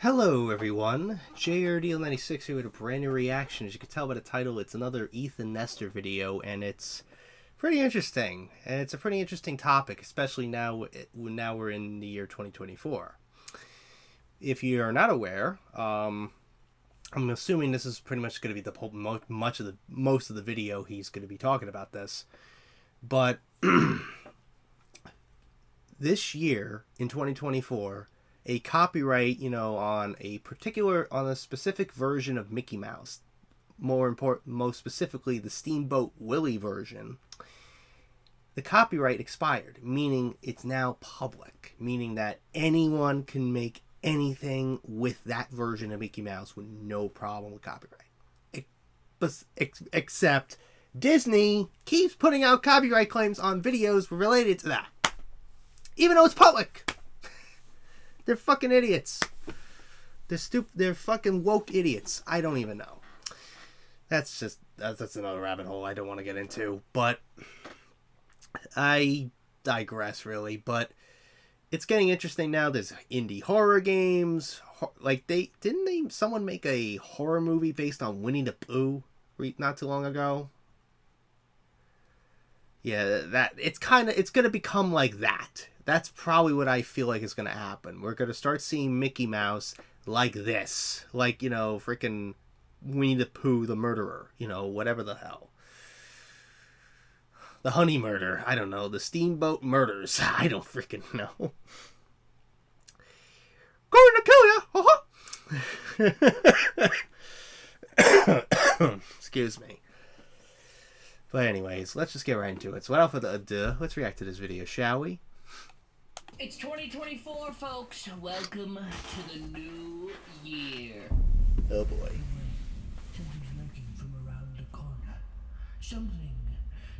Hello everyone, JRDL96 here with a brand new reaction. As you can tell by the title, it's another Ethan Nestor video, and it's pretty interesting. And it's a pretty interesting topic, especially now we're in the year 2024. If you're not aware, I'm assuming this is pretty much going to be the most of the video he's going to be talking about this. But this year in 2024, a copyright, on a specific version of Mickey Mouse, most specifically the Steamboat Willie version, the copyright expired, meaning it's now public, meaning that anyone can make anything with that version of Mickey Mouse with no problem with copyright. Except Disney keeps putting out copyright claims on videos related to that, even though it's public. They're fucking idiots. They're fucking woke idiots. I don't even know. That's another rabbit hole I don't want to get into. But I digress, really. But it's getting interesting now. There's indie horror games. Like someone make a horror movie based on Winnie the Pooh not too long ago. Yeah, it's gonna become like that. That's probably what I feel like is going to happen. We're going to start seeing Mickey Mouse like this. Like, freaking Winnie the Pooh, the murderer. Whatever the hell. The honey murder. I don't know. The steamboat murders. I don't freaking know. Going to kill ya! Excuse me. But anyways, let's just get right into it. So without further ado, let's react to this video, shall we? It's 2024, folks. Welcome to the new year. Oh boy. Something's lurking from around the corner. Something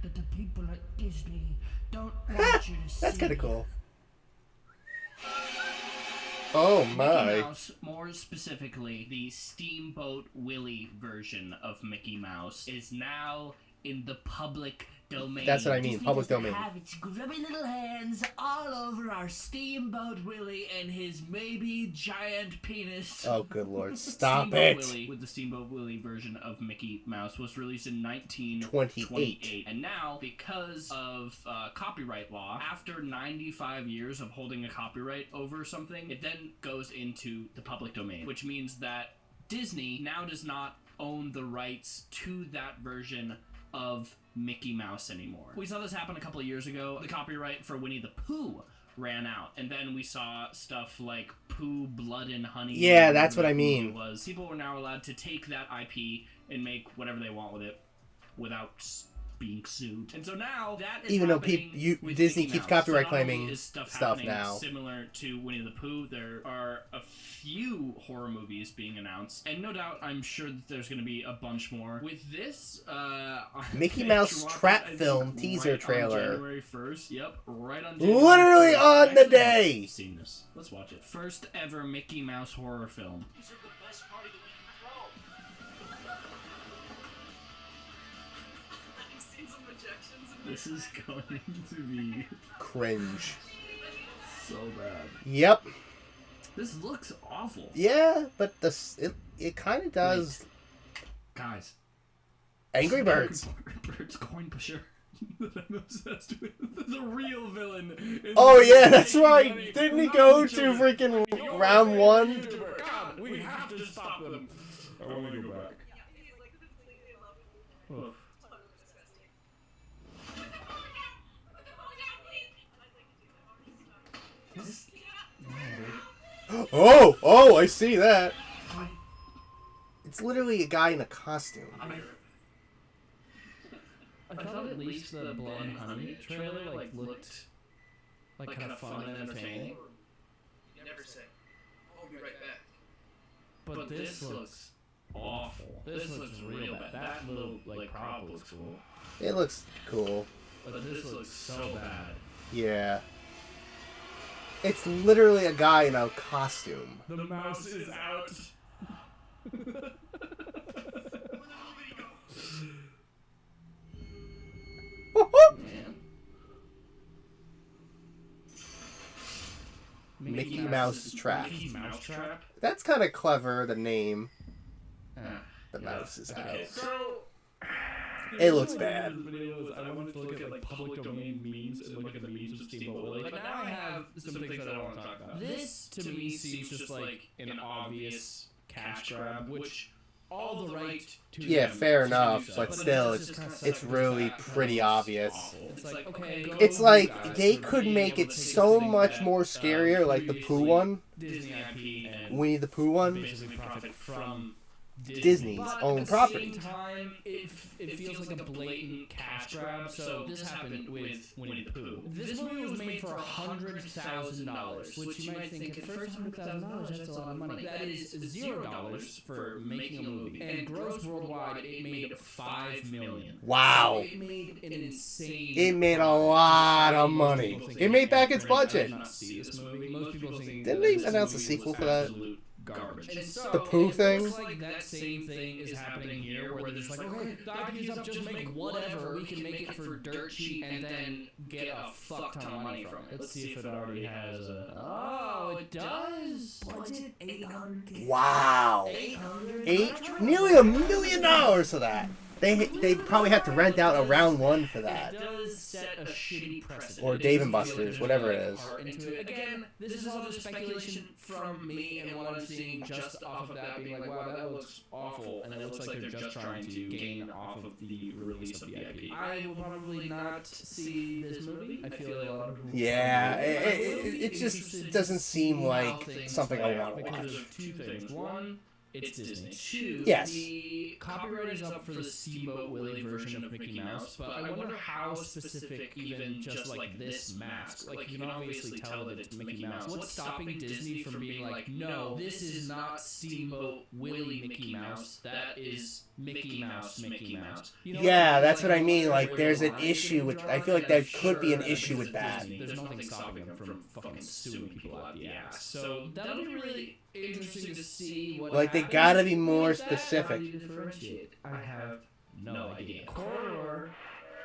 that the people at Disney don't want you to see. That's kind of cool. Oh my. Mickey Mouse, more specifically, the Steamboat Willie version of Mickey Mouse, is now in the public domain. That's what I mean, public domain. Have its grubby little hands all over our Steamboat Willie and his maybe giant penis. Oh, good lord. Stop Steamboat it. Willie, with the Steamboat Willie version of Mickey Mouse, was released in 1928. And now, because of copyright law, after 95 years of holding a copyright over something, it then goes into the public domain, which means that Disney now does not own the rights to that version of Mickey Mouse anymore. We saw this happen a couple of years ago. The copyright for Winnie the Pooh ran out, and then we saw stuff like Pooh, Blood and Honey. Yeah, that's what I mean. People were now allowed to take that IP and make whatever they want with it without being sued. And so now that is even though Disney keeps copyright claiming stuff now. Similar to Winnie the Pooh, there are a few horror movies being announced, and no doubt I'm sure that there's going to be a bunch more. With this Mickey Mouse trap film teaser trailer. On January 1st. Yep, right on January literally 1st. on the day. I've seen this. Let's watch it. First ever Mickey Mouse horror film. These are the best part of the week in a row. I've seen some projections in This is going to be cringe. so bad. Yep. This looks awful. Yeah, but it kind of does. Wait. Guys. Angry Birds. Birds coin pusher. That I'm obsessed with. The real villain. Oh yeah, that's right. Didn't he go to freaking round one? God, we have to stop them. I want to go back. Oh. Oh, I see that. It's literally a guy in a costume. I thought at least the Blood and Honey trailer looked kind of fun and entertaining. You never say. I'll be right back. But this looks awful. This looks real bad. That little prop looks cool. It looks cool. But this looks so bad. Yeah. It's literally a guy in a costume. The mouse is out. Man. Mickey Mouse's Trap. Mickey Mouse Trap. That's kind of clever, the name. Uh, The Mouse's House. okay, so It looks bad. I wanted to look at like public domain memes and look at the memes of Steamboat Willie. But now I have some things that I want to talk about. This to me seems just like an obvious cash grab, which all the right to Yeah, them fair to enough, do so. but it still, does just kinda suck it's because really that pretty looks obvious. awful. It's like, okay, go It's you like guys they for could being make able it to take so this thing much that, more scarier, like the Pooh previously one, Disney IP and Winnie the Pooh one. basically profit from Disney's but own at the property. same time, it feels like a blatant cash grab. So this happened with Winnie the Pooh. This movie was made for $100,000, which you might think at first $100,000 that's a lot of money. That is $0 for making a movie, and gross worldwide it made $5 million. Wow. So it made an insane. It made a lot of money. Most people It think made back its I budget. did not see this movie. Most people think Didn't that they this announce a movie sequel was for that? absolute garbage. And so, The Pooh thing? It looks like that same thing is happening here, where they're just like, okay, the IP's up, just make whatever. We can make it for dirt cheap and then get a fuck ton of money from it. Let's see if it already has a. Oh, it does. Budget $800K. Wow. 800. Nearly $1 million for that. They probably have to rent out a round one for that. It does set a shitty precedent. Or It Dave doesn't and feel Buster's, like whatever there's it really is. heart into it. Again, this is all just speculation from me and what I'm seeing just off of that being like, wow, that looks awful, and it looks like they're just trying to gain off of the release of the IP. I will probably not see this movie. I feel like a lot of people. Yeah, it just doesn't seem like something I want to Because watch. of two things. One, it's Disney. Two, Yes. the copyright is up for the Steamboat Willie version of Mickey Mouse, but I wonder how specific even just like this mask. Like you can obviously tell that it's Mickey Mouse. What's stopping Disney from being like, no, this is not Steamboat Willie Mickey Mouse. That is Mickey Mouse, Mickey Mouse. You know Yeah, that's like, what I mean. Like, where there's the an line issue could with. draw, I feel like and there I'm could be an sure issue with it's that. Disney, there's nothing stopping them from fucking suing people out the ass. So that'll be really interesting to see what. Like, they happens gotta be more with that. specific. How do you differentiate? I have no idea. Corridor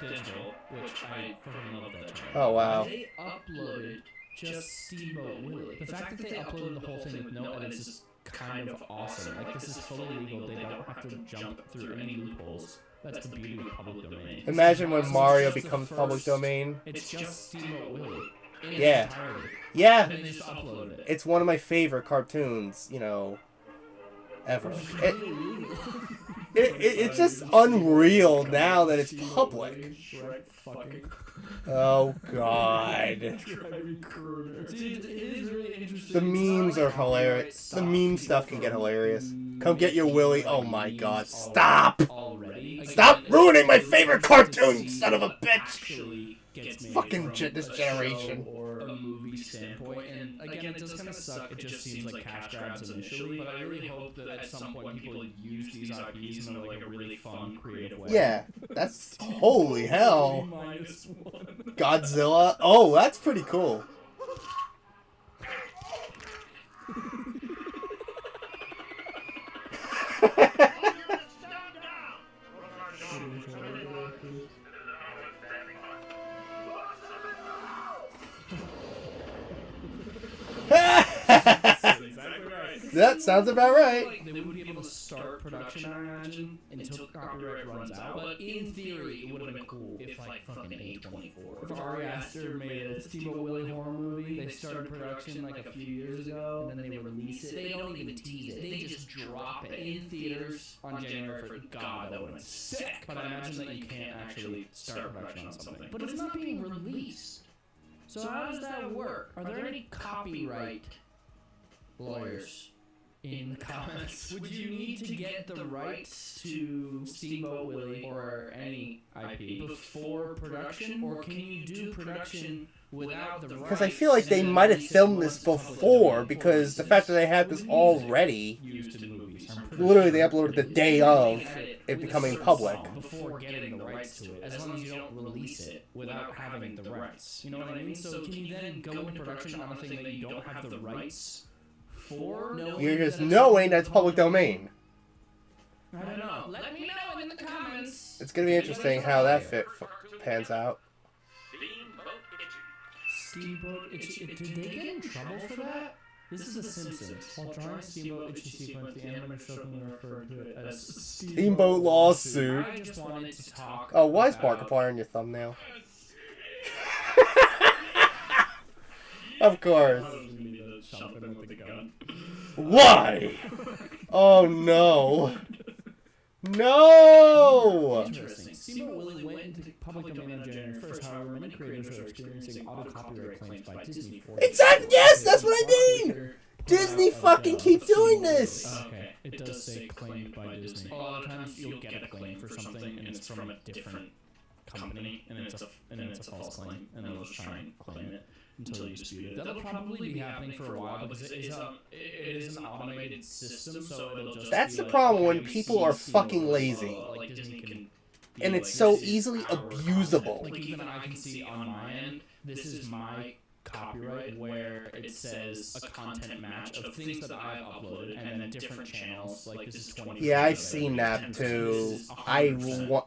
Digital, which I fucking love that channel. Oh, wow. They uploaded just Steamboat Willie. The fact that they uploaded the whole thing with no edits is kind of awesome. Like, this is fully legal. They don't have to jump through any loopholes. That's the beauty of public domain. Imagine when This is Mario just the becomes first- public domain. It's just Steamboat Willie. In its Yeah. entirety. Yeah, And they just uploaded it. it's one of my favorite cartoons, ever. It's just unreal now that it's public. Oh, God. The memes are hilarious. The meme stuff can get hilarious. Come get your Willy. Oh, my God. Stop! Stop ruining my favorite cartoon, son of a bitch! Fucking this generation. Or a movie standpoint, and again, it does kind of suck. It just seems like cash grabs initially, but I really hope that at some point people use these IPs in like a really fun, creative way. Yeah, that's holy hell. Godzilla. Oh, that's pretty cool. That sounds about right. They wouldn't be able to start production, I imagine, until copyright runs out. But in theory, it would have been cool if, like, fucking A24. If Ari Aster made a Steamboat Willie horror movie, they started production, like, a few years ago, and then they release it. They don't even tease it. They just drop it in theaters on January 1st. God, that would have been sick. But I imagine that you can't actually start production on something. But it's not being released. So how does that work? Are there any copyright lawyers in the comments? Would you need to get the rights to Steamboat Willie or any IP before production, or can you do production without the rights? Because I feel like they might have filmed this before, because the fact that they had this already, used in movies. literally they uploaded the day of it becoming public. Before getting the rights to it, as long as you don't release it without having the rights. You know what I mean? So can you then go into production on a thing that you don't have the rights for? You're just knowing that it's public domain. I don't know. Let me know in the comments. It's gonna be interesting how that pans out. Steamboat. Did they get in trouble for that? This is The Simpsons. While drawing Steamboat issue sequence, the animator jokingly referred to it as Steamboat lawsuit. I just wanted to talk. Oh, why is Markiplier on your thumbnail? Of course. Why? Oh no. No! Interesting. Steamboat Willie went into public domain on January 1st. However, many creators are experiencing auto copyright claims by Disney for Exactly. Yes, that's what I mean. Disney fucking keep doing this. Okay, it does say claimed by Disney. A lot of times you'll get a claim for something and it's from a different company and it's a false claim and they'll just try and claim it until you dispute it. That'll probably be happening for a while because it is an automated system, so it'll just. That's the problem when people are fucking lazy. Like Disney can. And it's so easily abusable. Like even I can see on my end, this is my copyright where it says a content match of things that I've uploaded and then different channels, like this is 20. Yeah, I've seen that too. I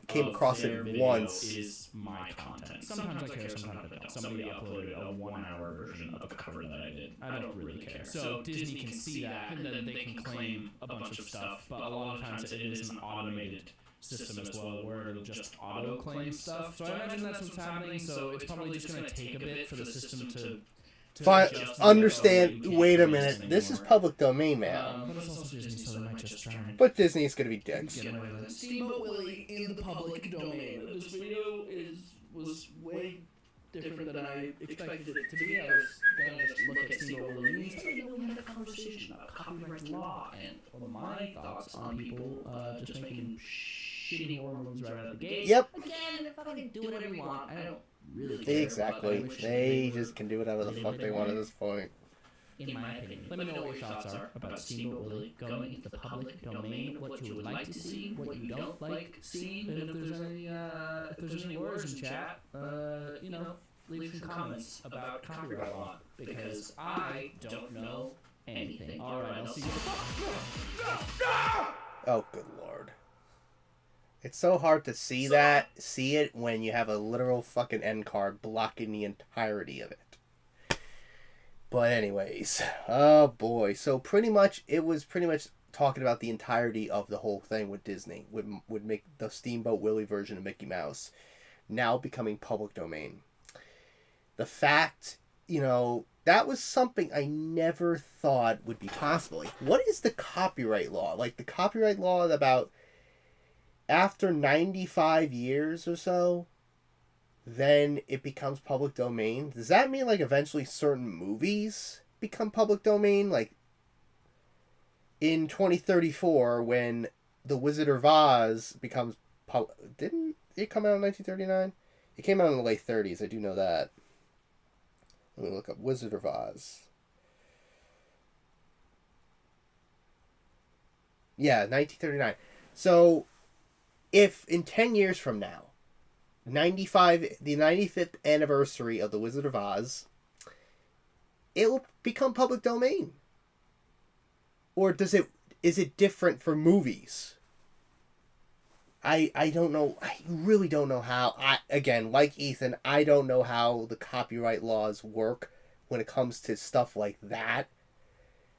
came across it once. Is my content. Sometimes I care, sometimes I don't. Somebody uploaded a 1-hour version of a cover that I did. I don't really care. So Disney can see that and then they can claim a bunch of stuff, but a lot of times it is an automated system as well where it'll just auto claim stuff. So I imagine that's what's happening. So it's probably just going to take a bit for the system to understand. Wait a minute. This is public domain, man. But it's also Disney, so they might just try and But Disney's gonna be dicks. get away with it. Steamboat Willie in the public domain. This video was way different than I expected it to be. I was gonna just look at Steamboat Willie. Instead, we had a conversation about copyright law and my thoughts on people just making shitty horror movies right out of the gate. Yep. Again, if I can do whatever you want, I don't really care. Exactly. They just can do whatever the fuck they want at this point. In my opinion. Let me know what your thoughts are about Steamboat Willie going into the public domain, what you would like to see, what you don't like seeing, and if there's any words in chat, leave some comments about copyright law, because I don't know anything. Alright, I'll see you. Oh, good lord. It's so hard to see it when you have a literal fucking end card blocking the entirety of it. But anyways, oh boy. So it was pretty much talking about the entirety of the whole thing with Disney, would make the Steamboat Willie version of Mickey Mouse now becoming public domain. The fact, that was something I never thought would be possible. Like, what is the copyright law? Like, the copyright law about after 95 years or so, then it becomes public domain. Does that mean, like, eventually certain movies become public domain? Like, in 2034, when The Wizard of Oz becomes didn't it come out in 1939? It came out in the late 30s, I do know that. Let me look up Wizard of Oz. Yeah, 1939. So, if in 10 years from now, the 95th anniversary of The Wizard of Oz, it'll become public domain. Or is it different for movies? I don't know. I really don't know how. Again, like Ethan, I don't know how the copyright laws work when it comes to stuff like that.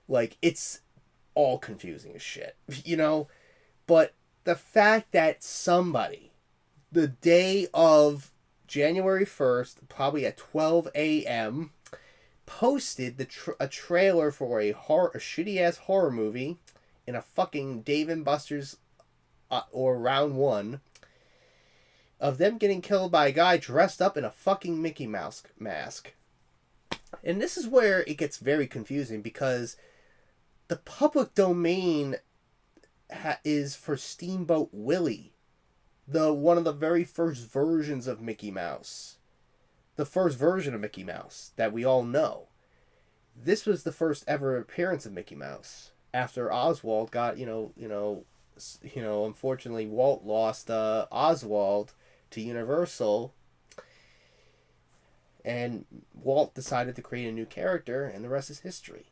Like, it's all confusing as shit, But the fact that somebody, the day of January 1st, probably at 12 a.m., posted a trailer for a shitty-ass horror movie in a fucking Dave & Buster's or round one of them getting killed by a guy dressed up in a fucking Mickey Mouse mask. And this is where it gets very confusing, because the public domain is for Steamboat Willie, one of the very first versions of Mickey Mouse. The first version of Mickey Mouse that we all know. This was the first ever appearance of Mickey Mouse after Oswald got, unfortunately Walt lost Oswald to Universal, and Walt decided to create a new character, and the rest is history.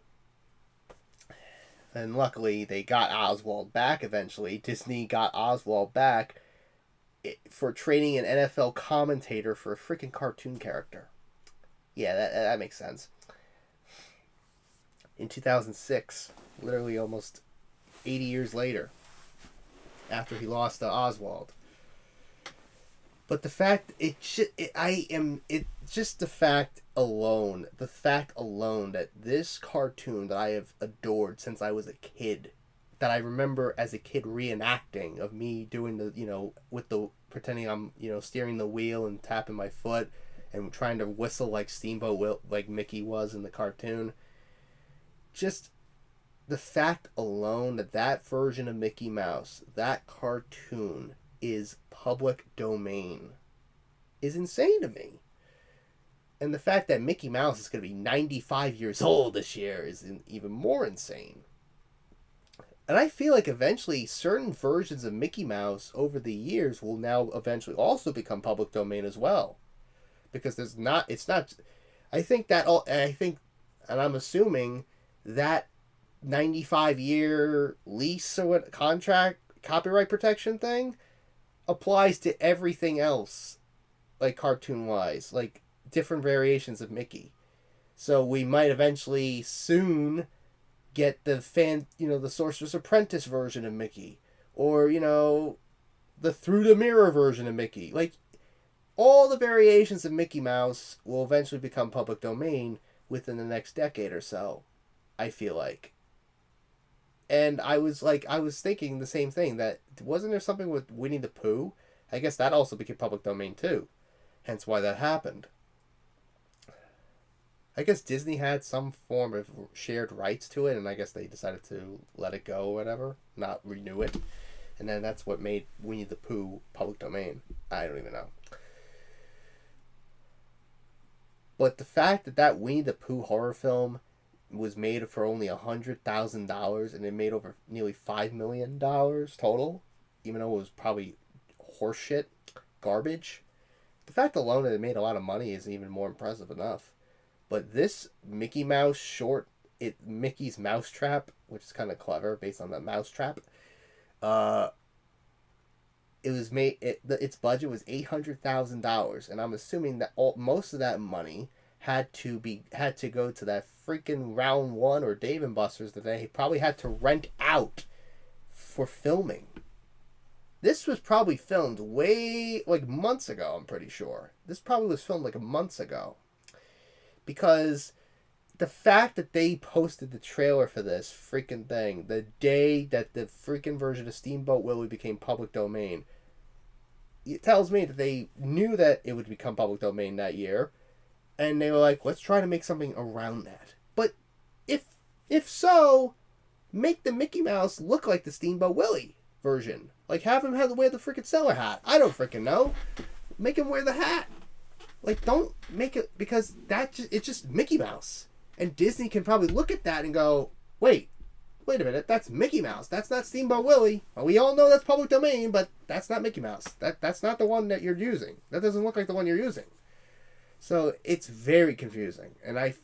And luckily they got Oswald back eventually. Disney got Oswald back for training an NFL commentator for a freaking cartoon character. Yeah, that makes sense. in 2006, literally almost 80 years later, after he lost to Oswald. But the fact it's just the fact alone that this cartoon that I have adored since I was a kid, that I remember as a kid reenacting of me doing the, with the pretending I'm, steering the wheel and tapping my foot and trying to whistle like like Mickey was in the cartoon. Just the fact alone that version of Mickey Mouse, that cartoon, is public domain is insane to me. And the fact that Mickey Mouse is going to be 95 years old this year is even more insane. And I feel like eventually certain versions of Mickey Mouse over the years will now eventually also become public domain as well. Because and I'm assuming that 95-year lease or what contract copyright protection thing applies to everything else, like cartoon wise, like different variations of Mickey. So we might eventually soon get the the Sorcerer's Apprentice version of Mickey, or the Through the Mirror version of Mickey. Like, all the variations of Mickey Mouse will eventually become public domain within the next decade or so, I feel like. And I was thinking the same thing, that wasn't there something with Winnie the Pooh? I guess that also became public domain too. Hence why that happened. I guess Disney had some form of shared rights to it, and I guess they decided to let it go or whatever, not renew it. And then that's what made Winnie the Pooh public domain. I don't even know. But the fact that Winnie the Pooh horror film was made for only $100,000 and it made over nearly $5 million total, even though it was probably horseshit, garbage. The fact alone that it made a lot of money is even more impressive enough. But this Mickey Mouse short, Mickey's Mousetrap, which is kind of clever based on that Mousetrap, it was made. Its budget was $800,000, and I'm assuming that most of that money had to go to that freaking Round One or Dave and Buster's that they probably had to rent out for filming. This was probably filmed months ago, I'm pretty sure. This probably was filmed months ago. Because the fact that they posted the trailer for this freaking thing the day that the freaking version of Steamboat Willie became public domain, it tells me that they knew that it would become public domain that year, and they were like, let's try to make something around that. But if so, make the Mickey Mouse look like the Steamboat Willie version. Like, have him wear the freaking sailor hat. I don't freaking know. Make him wear the hat. Like, don't make it, because it's just Mickey Mouse. And Disney can probably look at that and go, wait a minute, that's Mickey Mouse. That's not Steamboat Willie. Well, we all know that's public domain, but that's not Mickey Mouse. That's not the one that you're using. That doesn't look like the one you're using. So it's very confusing. And I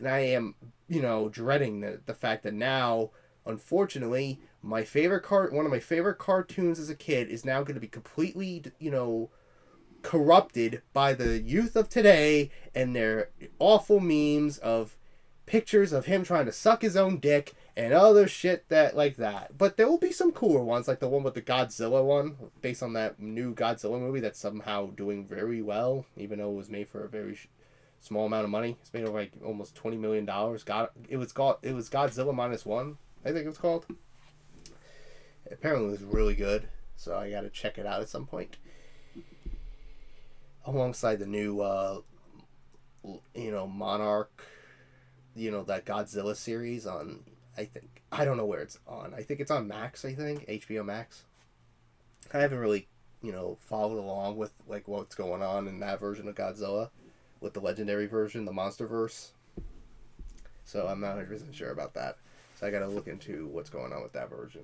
am, dreading the fact that now, unfortunately, one of my favorite cartoons as a kid is now going to be completely, corrupted by the youth of today and their awful memes of pictures of him trying to suck his own dick and other shit like that. But there will be some cooler ones, like the one with the Godzilla one, based on that new Godzilla movie that's somehow doing very well, even though it was made for a very small amount of money. It's made over almost $20 million. It was Godzilla Minus One, I think it was called. Apparently it was really good, so I gotta check it out at some point. Alongside the new, Monarch, that Godzilla series on, I don't know where it's on. I think it's on Max, HBO Max. I haven't really, followed along with, what's going on in that version of Godzilla, with the legendary version, the Monsterverse. So I'm not 100% sure about that. So I gotta look into what's going on with that version,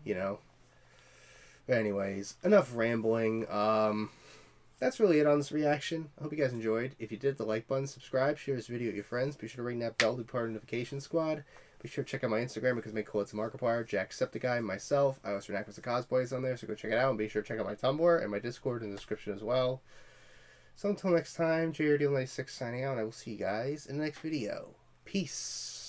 But anyways, enough rambling. That's really it on this reaction. I hope you guys enjoyed. If you did, the like button, subscribe, share this video with your friends. Be sure to ring that bell to be part of the notification squad. Be sure to check out my Instagram because my code's Markiplier, Jacksepticeye, myself. I also reenact with the cosplays on there, so go check it out. And be sure to check out my Tumblr and my Discord in the description as well. So until next time, JRD96 signing out, and I will see you guys in the next video. Peace.